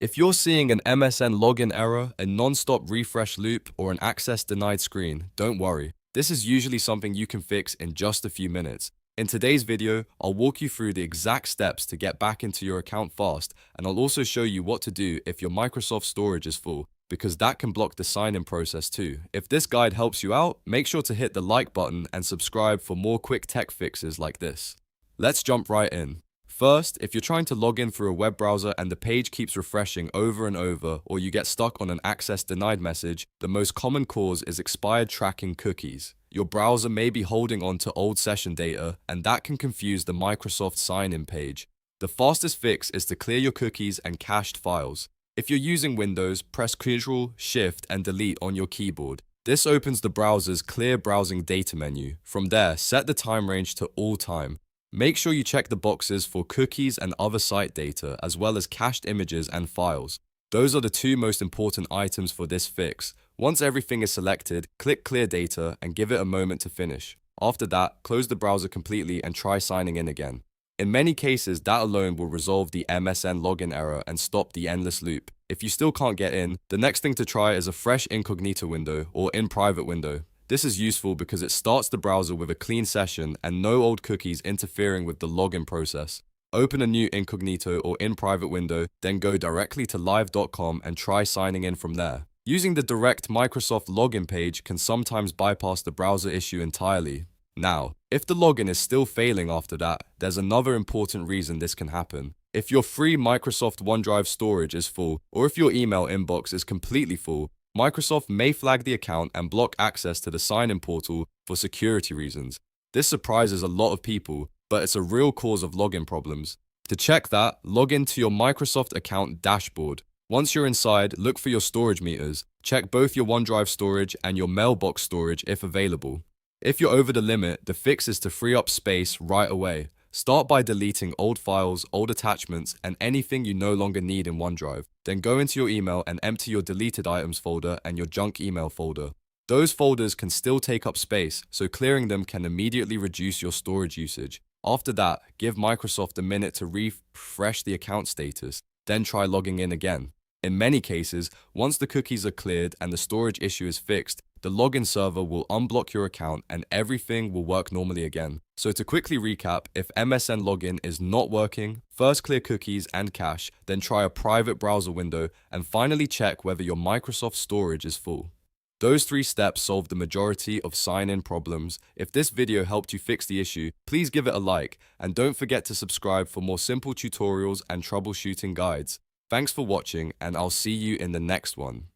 If you're seeing an MSN login error, a non-stop refresh loop, or an access denied screen, don't worry. This is usually something you can fix in just a few minutes. In today's video, I'll walk you through the exact steps to get back into your account fast, and I'll also show you what to do if your Microsoft storage is full, because that can block the sign-in process too. If this guide helps you out, make sure to hit the like button and subscribe for more quick tech fixes like this. Let's jump right in. First, if you're trying to log in through a web browser and the page keeps refreshing over and over, or you get stuck on an access denied message, the most common cause is expired tracking cookies. Your browser may be holding on to old session data, and that can confuse the Microsoft sign-in page. The fastest fix is to clear your cookies and cached files. If you're using Windows, press Ctrl, Shift, and Delete on your keyboard. This opens the browser's Clear Browsing Data menu. From there, set the time range to all time. Make sure you check the boxes for cookies and other site data, as well as cached images and files. Those are the two most important items for this fix. Once everything is selected, click Clear Data and give it a moment to finish. After that, close the browser completely and try signing in again. In many cases, that alone will resolve the MSN login error and stop the endless loop. If you still can't get in, the next thing to try is a fresh Incognito window or InPrivate window. This is useful because it starts the browser with a clean session and no old cookies interfering with the login process. Open a new Incognito or InPrivate window, then go directly to live.com and try signing in from there. Using the direct Microsoft login page can sometimes bypass the browser issue entirely. Now, if the login is still failing after that, there's another important reason this can happen. If your free Microsoft OneDrive storage is full, or if your email inbox is completely full, Microsoft may flag the account and block access to the sign-in portal for security reasons. This surprises a lot of people, but it's a real cause of login problems. To check that, log into your Microsoft account dashboard. Once you're inside, look for your storage meters. Check both your OneDrive storage and your Mailbox storage if available. If you're over the limit, the fix is to free up space right away. Start by deleting old files, old attachments, and anything you no longer need in OneDrive. Then go into your email and empty your deleted items folder and your junk email folder. Those folders can still take up space, so clearing them can immediately reduce your storage usage. After that, give Microsoft a minute to refresh the account status, then try logging in again. In many cases, once the cookies are cleared and the storage issue is fixed, the login server will unblock your account and everything will work normally again. So to quickly recap, if MSN login is not working, first clear cookies and cache, then try a private browser window, and finally check whether your Microsoft storage is full. Those 3 steps solve the majority of sign-in problems. If this video helped you fix the issue, please give it a like, and don't forget to subscribe for more simple tutorials and troubleshooting guides. Thanks for watching, and I'll see you in the next one.